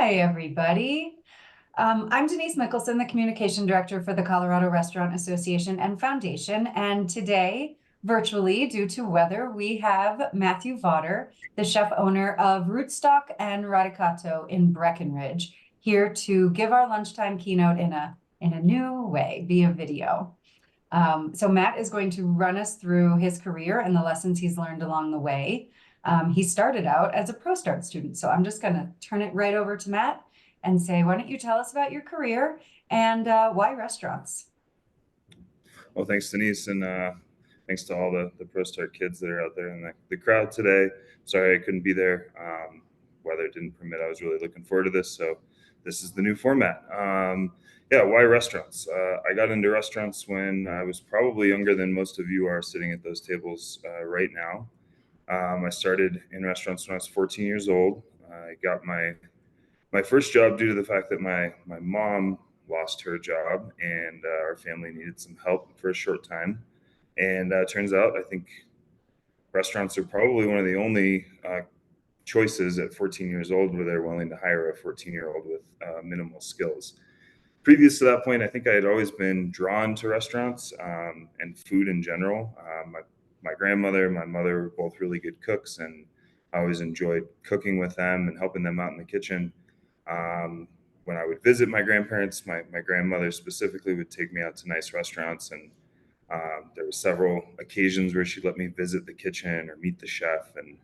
Hi, everybody. I'm Denise Mickelson, the Communication Director for the Colorado Restaurant Association and Foundation. And today, virtually, due to weather, we have Matthew Vawter, the chef owner of Rootstalk and Radicato in Breckenridge, here to give our lunchtime keynote in a new way, via video. So Matt is going to run us through his career and the lessons he's learned along the way. He started out as a ProStart student. So I'm just going to turn it right over to Matt and say, why don't you tell us about your career and why restaurants? Well, thanks, Denise, and thanks to all the ProStart kids that are out there in the crowd today. Sorry I couldn't be there. Weather didn't permit. I was really looking forward to this, so this is the new format. Yeah, why restaurants? I got into restaurants when I was probably younger than most of you are sitting at those tables right now. I started in restaurants when I was 14 years old. I got my first job due to the fact that my mom lost her job and our family needed some help for a short time. And turns out, I think restaurants are probably one of the only choices at 14 years old where they're willing to hire a 14-year-old with minimal skills. Previous to that point, I think I had always been drawn to restaurants and food in general. My grandmother and my mother were both really good cooks, and I always enjoyed cooking with them and helping them out in the kitchen. When I would visit my grandparents, my grandmother specifically would take me out to nice restaurants, and there were several occasions where she'd let me visit the kitchen or meet the chef. And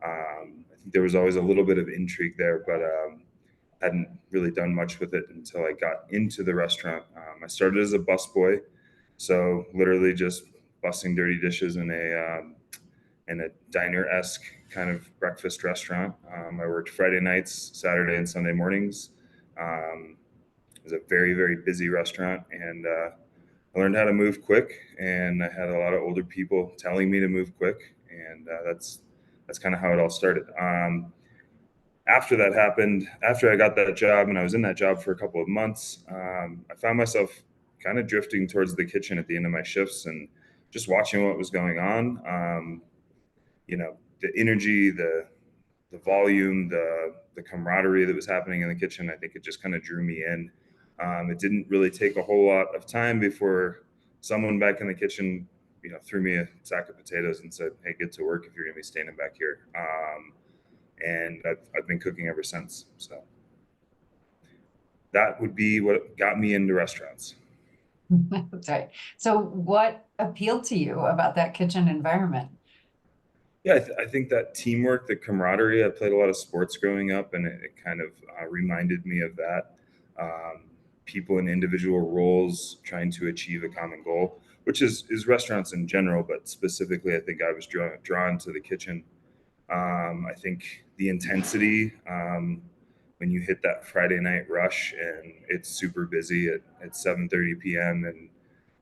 I think there was always a little bit of intrigue there, but hadn't really done much with it until I got into the restaurant. I started as a busboy, so literally just bussing dirty dishes in a diner-esque kind of breakfast restaurant. I worked Friday nights, Saturday and Sunday mornings. It was a very, very busy restaurant, and I learned how to move quick, and I had a lot of older people telling me to move quick, and that's kind of how it all started. After that happened, after I got that job and I was in that job for a couple of months, I found myself kind of drifting towards the kitchen at the end of my shifts and just watching what was going on. The energy, the volume, the camaraderie that was happening in the kitchen, I think it just kind of drew me in. It didn't really take a whole lot of time before someone back in the kitchen, threw me a sack of potatoes and said, "Hey, get to work if you're going to be standing back here." And I've been cooking ever since. So that would be what got me into restaurants. That's right. So what appealed to you about that kitchen environment? Yeah, I think that teamwork, the camaraderie. I played a lot of sports growing up, and it kind of reminded me of that. People in individual roles trying to achieve a common goal, which is restaurants in general, but specifically, I think I was drawn to the kitchen. I think the intensity when you hit that Friday night rush and it's super busy at 7:30 p.m. and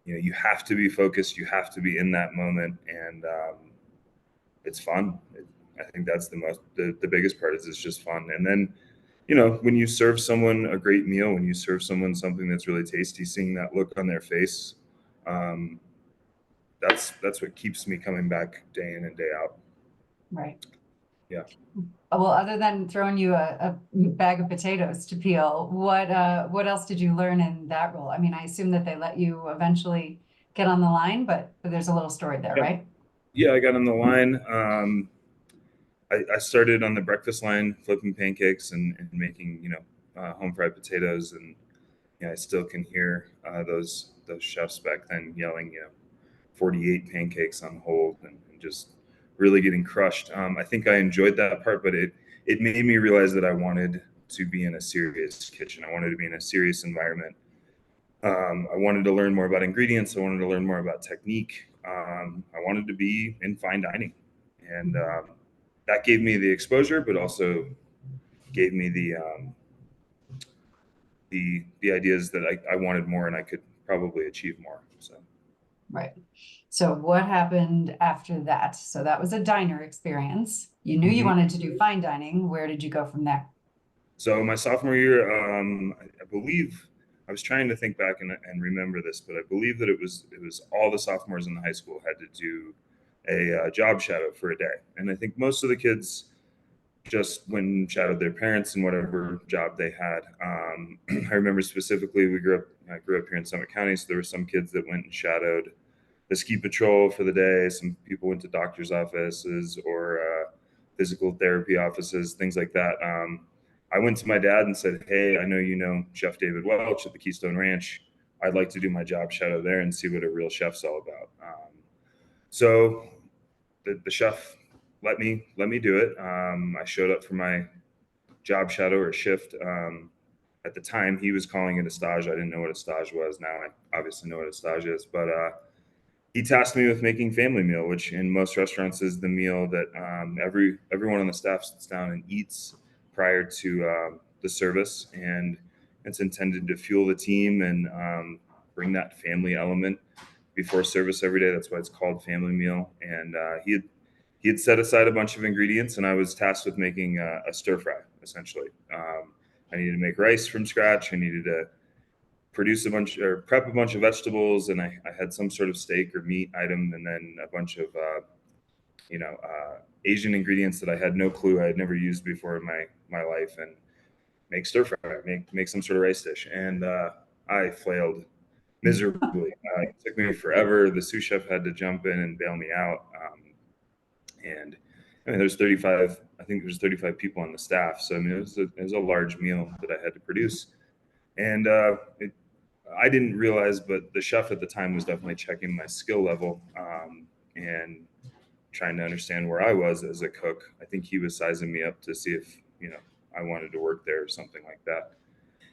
you have to be focused, you have to be in that moment, and it's fun. I think that's the biggest part is it's just fun. And then when you serve someone a great meal, when you serve someone something that's really tasty, seeing that look on their face, um, that's what keeps me coming back day in and day out. Right. Yeah. Well, other than throwing you a bag of potatoes to peel, what else did you learn in that role? I mean, I assume that they let you eventually get on the line, but there's a little story there, Yeah. right? Yeah, I got on the line. I started on the breakfast line, flipping pancakes and making, home fried potatoes. And I still can hear those chefs back then yelling, 48 pancakes on hold and just really getting crushed. I think I enjoyed that part, but it made me realize that I wanted to be in a serious kitchen. I wanted to be in a serious environment. I wanted to learn more about ingredients. I wanted to learn more about technique. I wanted to be in fine dining, and that gave me the exposure, but also gave me the ideas that I wanted more, and I could probably achieve more. So. Right. So what happened after that? So that was a diner experience. You knew you wanted to do fine dining. Where did you go from there? So my sophomore year, I believe I was trying to think back and remember this, but I believe that it was all the sophomores in the high school had to do a job shadow for a day, and I think most of the kids just went and shadowed their parents in whatever job they had. I remember specifically, I grew up here in Summit County, so there were some kids that went and shadowed the ski patrol for the day. Some people went to doctor's offices or physical therapy offices, things like that. I went to my dad and said, "Hey, I know you know Chef David Welch at the Keystone Ranch. I'd like to do my job shadow there and see what a real chef's all about." So the chef let me do it. I showed up for my job shadow or shift. At the time, he was calling it a stage. I didn't know what a stage was. Now I obviously know what a stage is, but he tasked me with making family meal, which in most restaurants is the meal that everyone on the staff sits down and eats prior to the service, and it's intended to fuel the team and bring that family element before service every day. That's why it's called family meal. And he had set aside a bunch of ingredients, and I was tasked with making a stir fry essentially. I needed to make rice from scratch. I needed to prep a bunch of vegetables, and I had some sort of steak or meat item, and then a bunch of Asian ingredients that I had no clue I had never used before in my life, and make stir fry, make some sort of rice dish. And I flailed miserably. It took me forever. The sous chef had to jump in and bail me out. And I mean, there's 35. I think there's 35 people on the staff, so I mean, it was a large meal that I had to produce. And I didn't realize, but the chef at the time was definitely checking my skill level and trying to understand where I was as a cook. I think he was sizing me up to see if I wanted to work there or something like that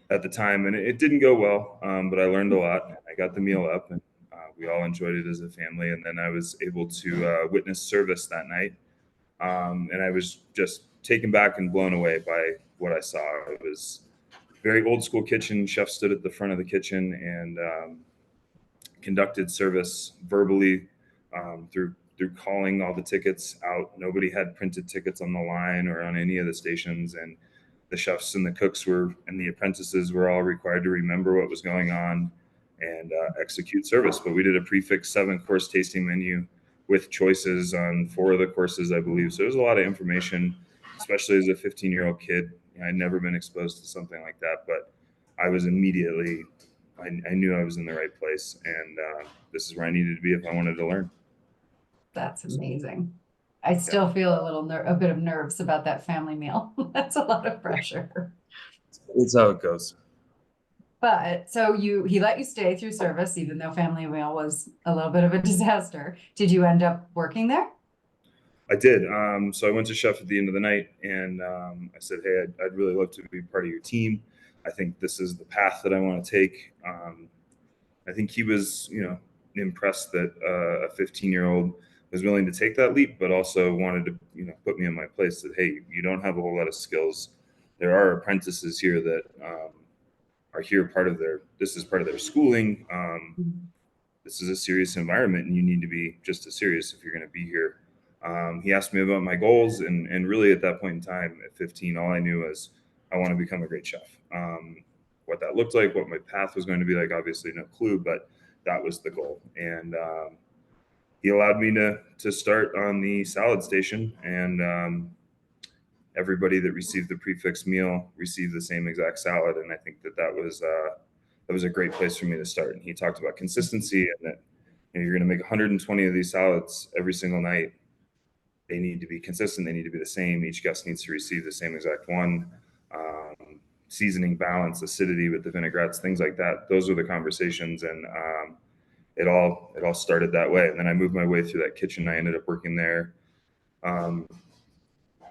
at the time, and it didn't go well. But I learned a lot. I got the meal up, and we all enjoyed it as a family. And then I was able to witness service that night, and I was just taken back and blown away by what I saw. It was very old school kitchen. Chef stood at the front of the kitchen and conducted service verbally through calling all the tickets out. Nobody had printed tickets on the line or on any of the stations, and the chefs and the cooks and the apprentices were all required to remember what was going on and execute service. But we did a prefix 7-course tasting menu with choices on 4 of the courses, I believe. So there's a lot of information, especially as a 15-year-old kid. I'd never been exposed to something like that, but I was immediately, I knew I was in the right place, and this is where I needed to be if I wanted to learn. That's amazing. I still feel a bit of nerves about that family meal. That's a lot of pressure. It's how it goes. But so he let you stay through service, even though family meal was a little bit of a disaster. Did you end up working there? I did. So I went to chef at the end of the night, and I said, "Hey, I'd really love to be part of your team. I think this is the path that I want to take." I think he was, impressed that a 15-year-old was willing to take that leap, but also wanted to, put me in my place. That, hey, you don't have a whole lot of skills. There are apprentices here that are here this is part of their schooling. This is a serious environment, and you need to be just as serious if you're going to be here. He asked me about my goals, and really at that point in time, at 15, all I knew was I want to become a great chef. What that looked like, what my path was going to be like, obviously no clue, but that was the goal. And he allowed me to start on the salad station, and everybody that received the prefix meal received the same exact salad. And I think that was a great place for me to start. And he talked about consistency, and that you're going to make 120 of these salads every single night. They need to be consistent. They need to be the same. Each guest needs to receive the same exact one. Seasoning balance, acidity with the vinaigrettes, things like that. Those are the conversations, and it all started that way. And then I moved my way through that kitchen. I ended up working there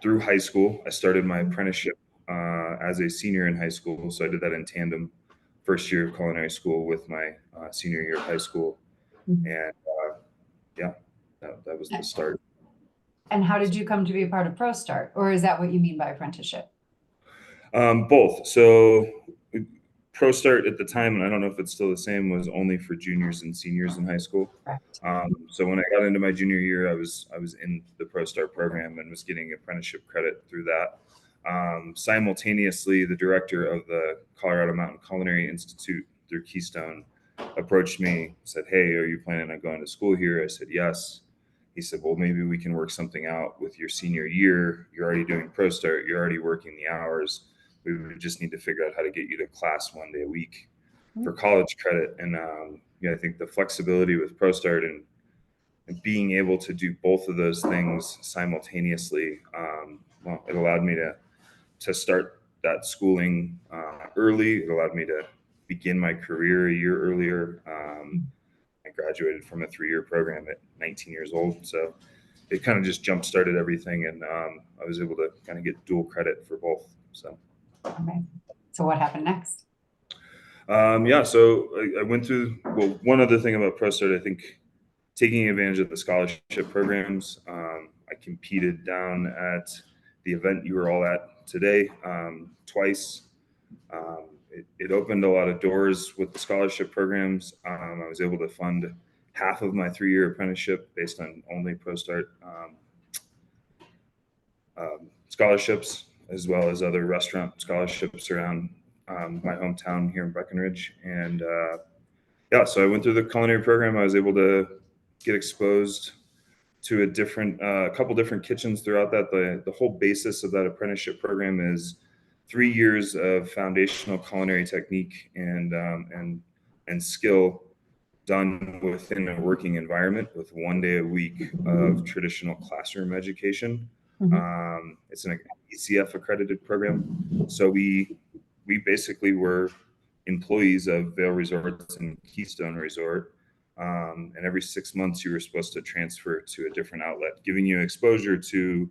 through high school. I started my apprenticeship as a senior in high school, so I did that in tandem. First year of culinary school with my senior year of high school, and that was the start. And how did you come to be a part of ProStart, or is that what you mean by apprenticeship? Both. So ProStart at the time, and I don't know if it's still the same, was only for juniors and seniors in high school. So when I got into my junior year, I was in the ProStart program and was getting apprenticeship credit through that. Simultaneously, the director of the Colorado Mountain Culinary Institute through Keystone approached me, said, "Hey, are you planning on going to school here?" I said, "Yes." he said, well, maybe we can work something out with your senior year. You're already doing ProStart. You're already working the hours. We would just need to figure out how to get you to class 1 day a week for college credit. And I think the flexibility with ProStart and being able to do both of those things simultaneously, it allowed me to start that schooling early. It allowed me to begin my career a year earlier. I graduated from a 3-year program at 19 years old. So it kind of just jump started everything. And I was able to kind of get dual credit for both. So. Okay. So what happened next? So I went through, well, one other thing about ProStart, I think taking advantage of the scholarship programs. I competed down at the event you were all at today twice. It opened a lot of doors with the scholarship programs. I was able to fund half of my 3-year apprenticeship based on only ProStart scholarships, as well as other restaurant scholarships around my hometown here in Breckenridge. And so I went through the culinary program. I was able to get exposed to a couple different kitchens throughout that. The whole basis of that apprenticeship program is 3 years of foundational culinary technique and skill done within a working environment with 1 day a week of traditional classroom education. It's an ECF accredited program. So we basically were employees of Vail Resorts and Keystone Resort. And every 6 months you were supposed to transfer to a different outlet, giving you exposure to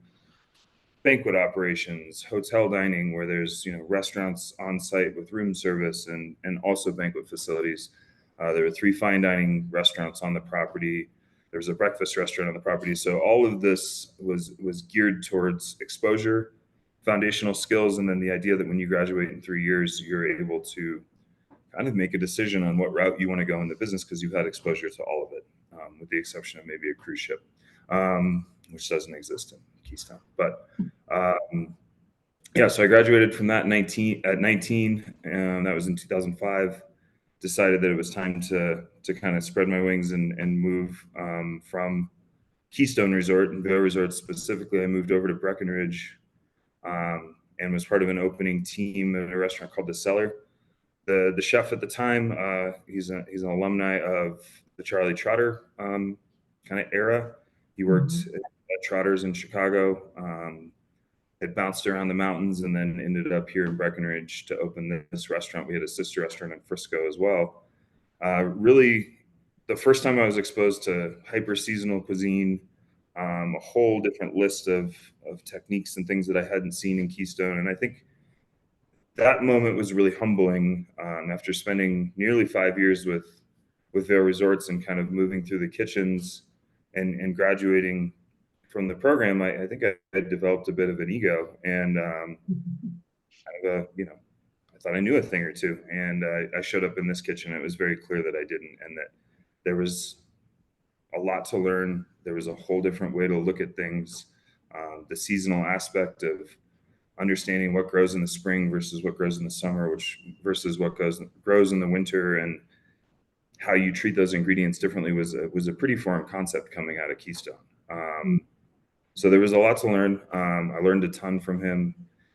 banquet operations, hotel dining, where there's restaurants on site with room service and also banquet facilities. There were 3 fine dining restaurants on the property. There was a breakfast restaurant on the property. So all of this was geared towards exposure, foundational skills, and then the idea that when you graduate in 3 years, you're able to kind of make a decision on what route you want to go in the business because you've had exposure to all of it, with the exception of maybe a cruise ship, which doesn't exist in Keystone. But so I graduated from that at 19, and that was in 2005. Decided that it was time to kind of spread my wings and move from Keystone Resort and Vail Resort specifically. I moved over to Breckenridge and was part of an opening team at a restaurant called The Cellar. The chef at the time, he's an alumni of the Charlie Trotter kind of era. He worked at Trotter's in Chicago, had bounced around the mountains, and then ended up here in Breckenridge to open this restaurant. We had a sister restaurant in Frisco as well. Really, the first time I was exposed to hyper seasonal cuisine, a whole different list of techniques and things that I hadn't seen in Keystone, and I think that moment was really humbling. After spending nearly 5 years with Vail Resorts and kind of moving through the kitchens and graduating from the program, I think I had developed a bit of an ego and I thought I knew a thing or two. And I showed up in this kitchen. It was very clear that I didn't, and that there was a lot to learn. There was a whole different way to look at things. The seasonal aspect of understanding what grows in the spring versus what grows in the summer, versus what grows in the winter, and how you treat those ingredients differently was a pretty foreign concept coming out of Keystone. So there was a lot to learn. I learned a ton from him.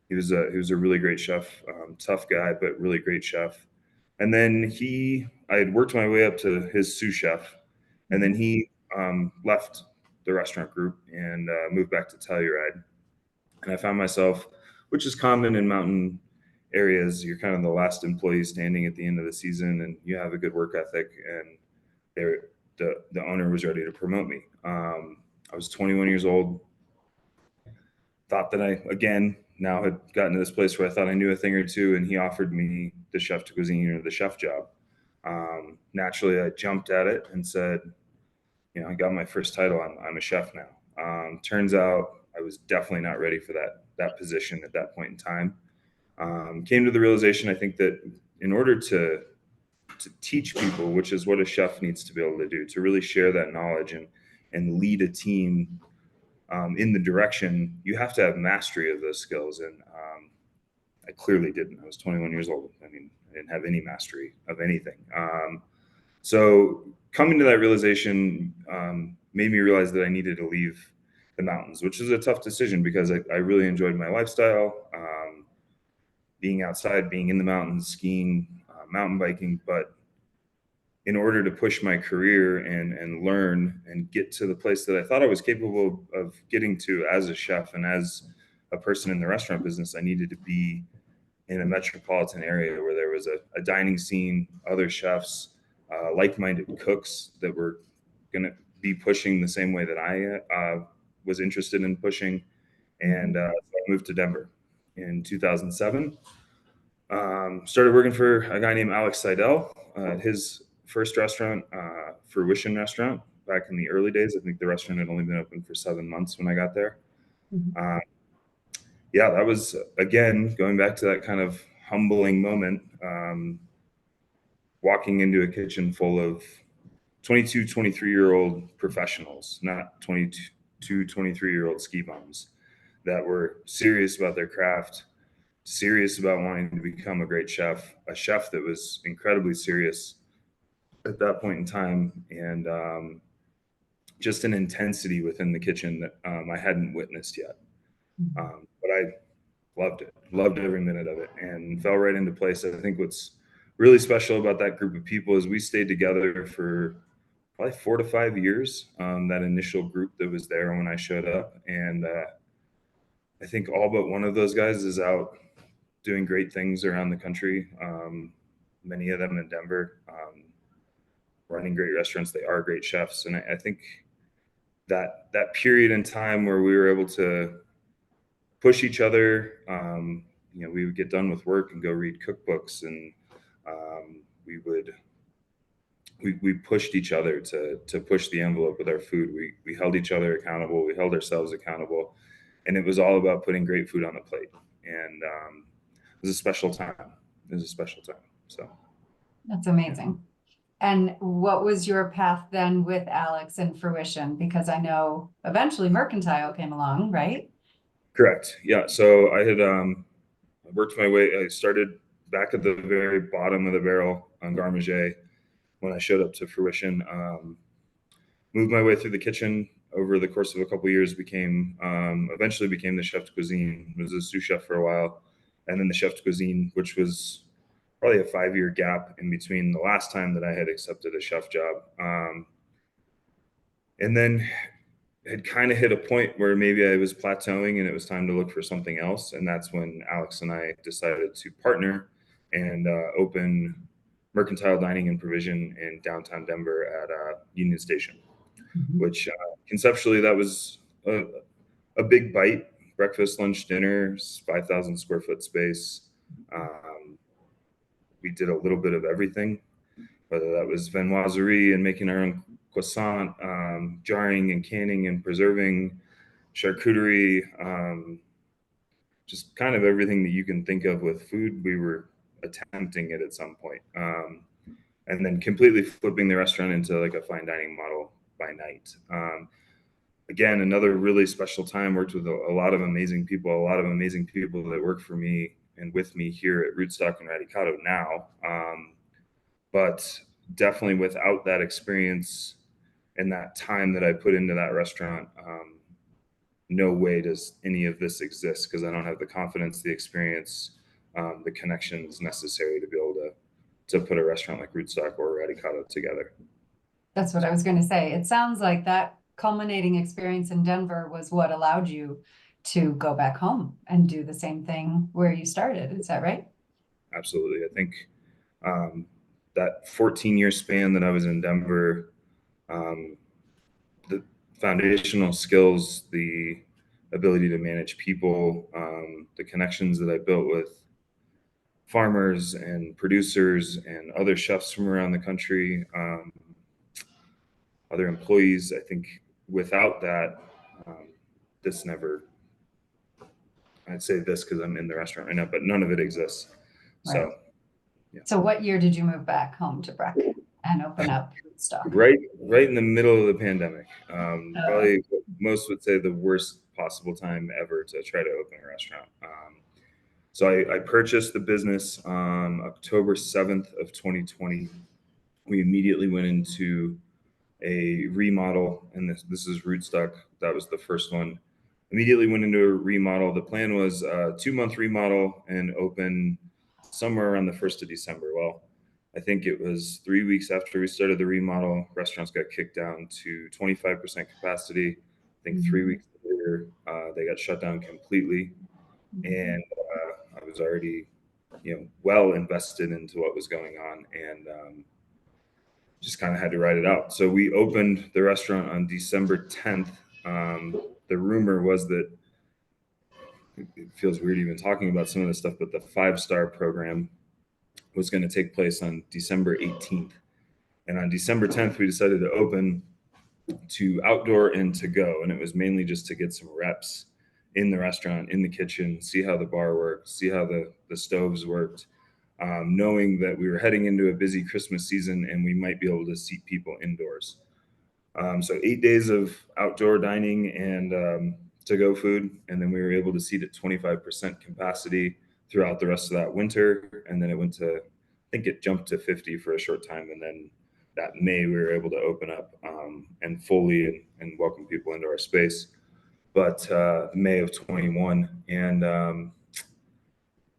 He was a really great chef, tough guy, but really great chef. And then I had worked my way up to his sous chef, and then he left the restaurant group and moved back to Telluride. And I found myself, which is common in mountain areas, you're kind of the last employee standing at the end of the season, and you have a good work ethic, and the owner was ready to promote me. I was 21 years old, thought that I, again, now had gotten to this place where I thought I knew a thing or two, and he offered me the chef de cuisine or the chef job. Naturally, I jumped at it and said, I got my first title. I'm a chef now. Turns out I was definitely not ready for that position at that point in time. Came to the realization, I think, that in order to teach people, which is what a chef needs to be able to do, to really share that knowledge and lead a team in the direction, you have to have mastery of those skills. And I clearly didn't. I was 21 years old. I mean, I didn't have any mastery of anything. So coming to that realization, made me realize that I needed to leave the mountains, which is a tough decision because I really enjoyed my lifestyle, being outside, being in the mountains, skiing, mountain biking. But in order to push my career and learn and get to the place that I thought I was capable of getting to as a chef and as a person in the restaurant business, I needed to be in a metropolitan area where there was a dining scene, other chefs, like-minded cooks that were going to be pushing the same way that I was interested in pushing. And so I moved to Denver in 2007. Started working for a guy named Alex Seidel at his first restaurant, Fruition Restaurant, back in the early days. I think the restaurant had only been open for 7 months when I got there. Yeah, that was, again, going back to that kind of humbling moment, walking into a kitchen full of 22, 23-year-old professionals, not 22, 23-year-old ski bums that were serious about their craft, serious about wanting to become a great chef, a chef that was incredibly serious at that point in time, and just an intensity within the kitchen that I hadn't witnessed yet. But I loved every minute of it, and fell right into place. I think what's really special about that group of people is we stayed together for probably 4 to 5 years. That initial group that was there when I showed up, and I think all but one of those guys is out doing great things around the country. Many of them in Denver, running great restaurants. They are great chefs, and I think that period in time where we were able to push each other. We would get done with work and go read cookbooks, and we pushed each other to push the envelope with our food. We held each other accountable. We held ourselves accountable, and it was all about putting great food on the plate. And it was a special time. It was a special time. So That's amazing. And what was your path then with Alex and Fruition? Because I know eventually Mercantile came along, right? correct. Yeah. So I had worked my way. I started back at the very bottom of the barrel on Garmager when I showed up to Fruition. Moved my way through the kitchen over the course of a couple of years. Eventually became the chef de cuisine. Was a sous chef for a while, and then the chef de cuisine, which was probably a 5-year gap in between the last time that I had accepted a chef job. And then had kind of hit a point where maybe I was plateauing and it was time to look for something else. And that's when Alex and I decided to partner and open Mercantile Dining and Provision in downtown Denver at Union Station, which conceptually that was a big bite: breakfast, lunch, dinner, 5,000 square foot space. We did a little bit of everything, whether that was viennoiserie and making our own croissant, jarring and canning and preserving, charcuterie, just kind of everything that you can think of with food. We were attempting it at some point, and then completely flipping the restaurant into like a fine dining model by night. Again, another really special time. Worked with a lot of amazing people that work for me and with me here at Rootstock and Radicato now. But definitely without that experience and that time that I put into that restaurant, no way does any of this exist, because I don't have the confidence, the experience, the connections necessary to be able to put a restaurant like Rootstock or Radicato together. That's what I was going to say. It sounds like that culminating experience in Denver was what allowed you to go back home and do the same thing where you started. Is that right? Absolutely. I think that 14-year span that I was in Denver, the foundational skills, the ability to manage people, the connections that I built with farmers and producers and other chefs from around the country, other employees. I think without that, this never, I'd say this because I'm in the restaurant right now, but none of it exists. Right. So, yeah. So what year did you move back home to Breck and open up Rootstalk? Right in the middle of the pandemic. Probably most would say the worst possible time ever to try to open a restaurant. So I purchased the business on October 7th of 2020. We immediately went into a remodel, and this is Rootstock. That was the first one. Immediately went into a remodel. The plan was a 2-month remodel and open somewhere around the 1st of December. Well, I think it was 3 weeks after we started the remodel, restaurants got kicked down to 25% capacity. I think 3 weeks later, they got shut down completely. And I was already, well invested into what was going on, and just kind of had to ride it out. So we opened the restaurant on December 10th. The rumor was that it feels weird even talking about some of this stuff, but the 5-star program was going to take place on December 18th. And on December 10th, we decided to open to outdoor and to go. And it was mainly just to get some reps in the restaurant, in the kitchen, see how the bar worked, see how the stoves worked, knowing that we were heading into a busy Christmas season and we might be able to seat people indoors. So 8 days of outdoor dining and to-go food, and then we were able to seat at 25% capacity throughout the rest of that winter. And then it went to, I think it jumped to 50 for a short time, and then that May we were able to open up and fully and welcome people into our space. But May of 21, and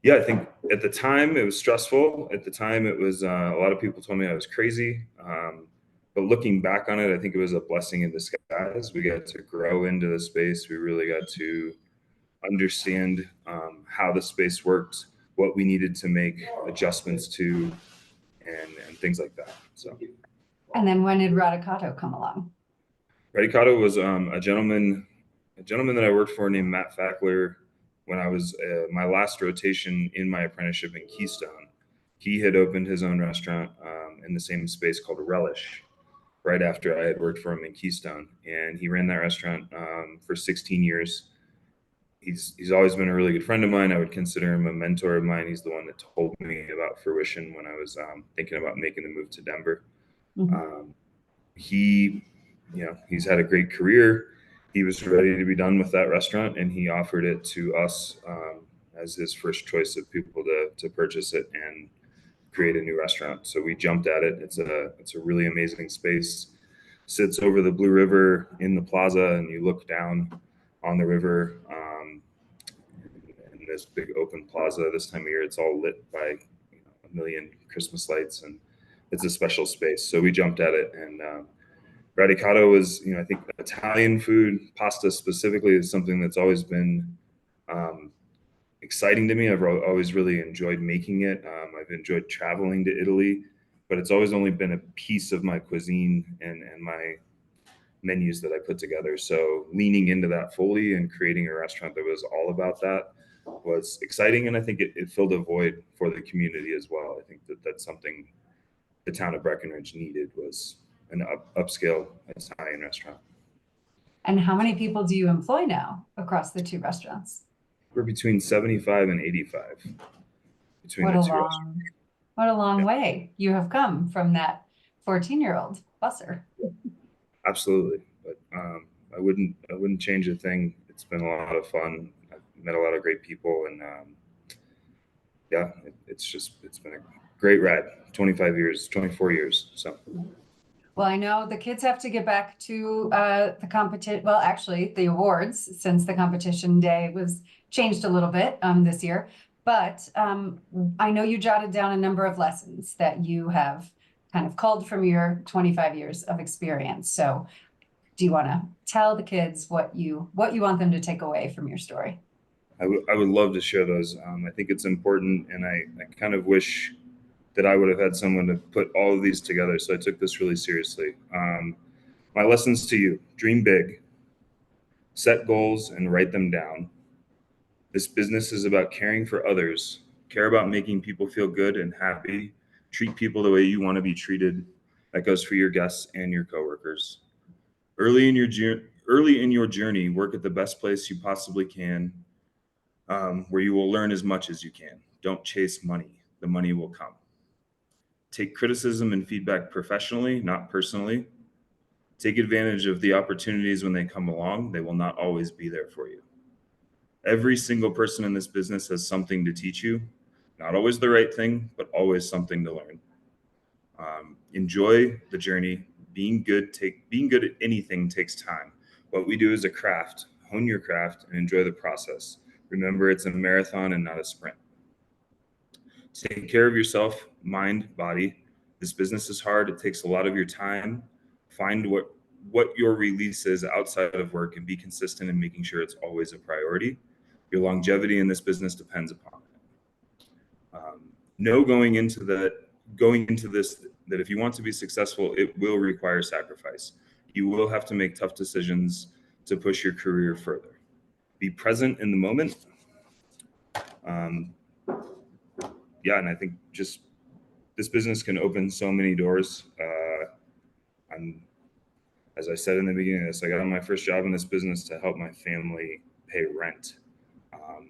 yeah, I think at the time it was stressful. At the time it was a lot of people told me I was crazy. But looking back on it, I think it was a blessing in disguise. We got to grow into the space. We really got to understand how the space worked, what we needed to make adjustments to, and things like that. So. And then when did Radicato come along? Radicato was a gentleman that I worked for named Matt Fackler. When I was my last rotation in my apprenticeship in Keystone, he had opened his own restaurant in the same space called Relish right after I had worked for him in Keystone. And he ran that restaurant for 16 years. He's always been a really good friend of mine. I would consider him a mentor of mine. He's the one that told me about fruition when I was thinking about making the move to Denver. He's had a great career. He was ready to be done with that restaurant, and he offered it to us as his first choice of people to purchase it and create a new restaurant. So we jumped at it. It's a really amazing space. Sits over the Blue River in the plaza, and you look down on the river. In this big open plaza, this time of year, it's all lit by 1 million Christmas lights, and it's a special space. So we jumped at it, and Radicato is, I think Italian food, pasta specifically, is something that's always been exciting to me. I've always really enjoyed making it. I've enjoyed traveling to Italy, but it's always only been a piece of my cuisine and my menus that I put together. So leaning into that fully and creating a restaurant that was all about that was exciting. And I think it filled a void for the community as well. I think that's something the town of Breckenridge needed, was an upscale Italian restaurant. And how many people do you employ now across the two restaurants? We're between 75 and 85 between What the a two long, restaurants. what a long way you have come from that 14-year-old busser. Absolutely, but I wouldn't change a thing. It's been a lot of fun. I've met a lot of great people, and it's been a great ride. 25 years, 24 years. So. Well, I know the kids have to get back to the competition. Well, actually, the awards, since the competition day was changed a little bit this year. But I know you jotted down a number of lessons that you have kind of culled from your 25 years of experience. So do you want to tell the kids what you want them to take away from your story? I would love to share those. I think it's important, and I kind of wish that I would have had someone to put all of these together. So I took this really seriously. My lessons to you: dream big, set goals, and write them down. This business is about caring for others. Care about making people feel good and happy. Treat people the way you want to be treated. That goes for your guests and your coworkers. Early in your journey, work at the best place you possibly can, where you will learn as much as you can. Don't chase money. The money will come. Take criticism and feedback professionally, not personally. Take advantage of the opportunities when they come along. They will not always be there for you. Every single person in this business has something to teach you. Not always the right thing, but always something to learn. Enjoy the journey. being good at anything takes time. What we do is a craft. Hone your craft and enjoy the process. Remember, it's a marathon and not a sprint. Take care of yourself, mind, body. This business is hard. It takes a lot of your time. Find what your release is outside of work and be consistent in making sure it's always a priority. Your longevity in this business depends upon it. Know going into this that if you want to be successful, it will require sacrifice. You will have to make tough decisions to push your career further. Be present in the moment. And I think just this business can open so many doors. As I said in the beginning of this, I got my first job in this business to help my family pay rent.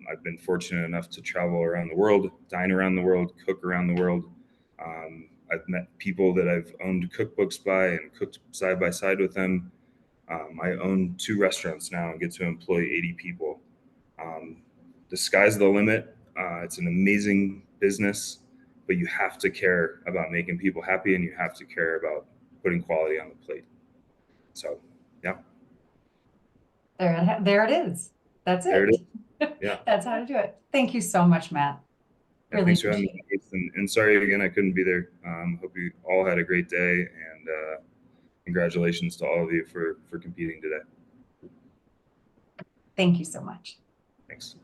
I've been fortunate enough to travel around the world, dine around the world, cook around the world. I've met people that I've owned cookbooks by and cooked side by side with them. I own 2 restaurants now and get to employ 80 people. The sky's the limit. It's an amazing business, but you have to care about making people happy and you have to care about putting quality on the plate. So, yeah. There it is. That's it. There it is. Yeah. That's how to do it. Thank you so much, Matt. Yeah, thanks for having me. And sorry again, I couldn't be there. Hope you all had a great day, and congratulations to all of you for competing today. Thank you so much. Thanks.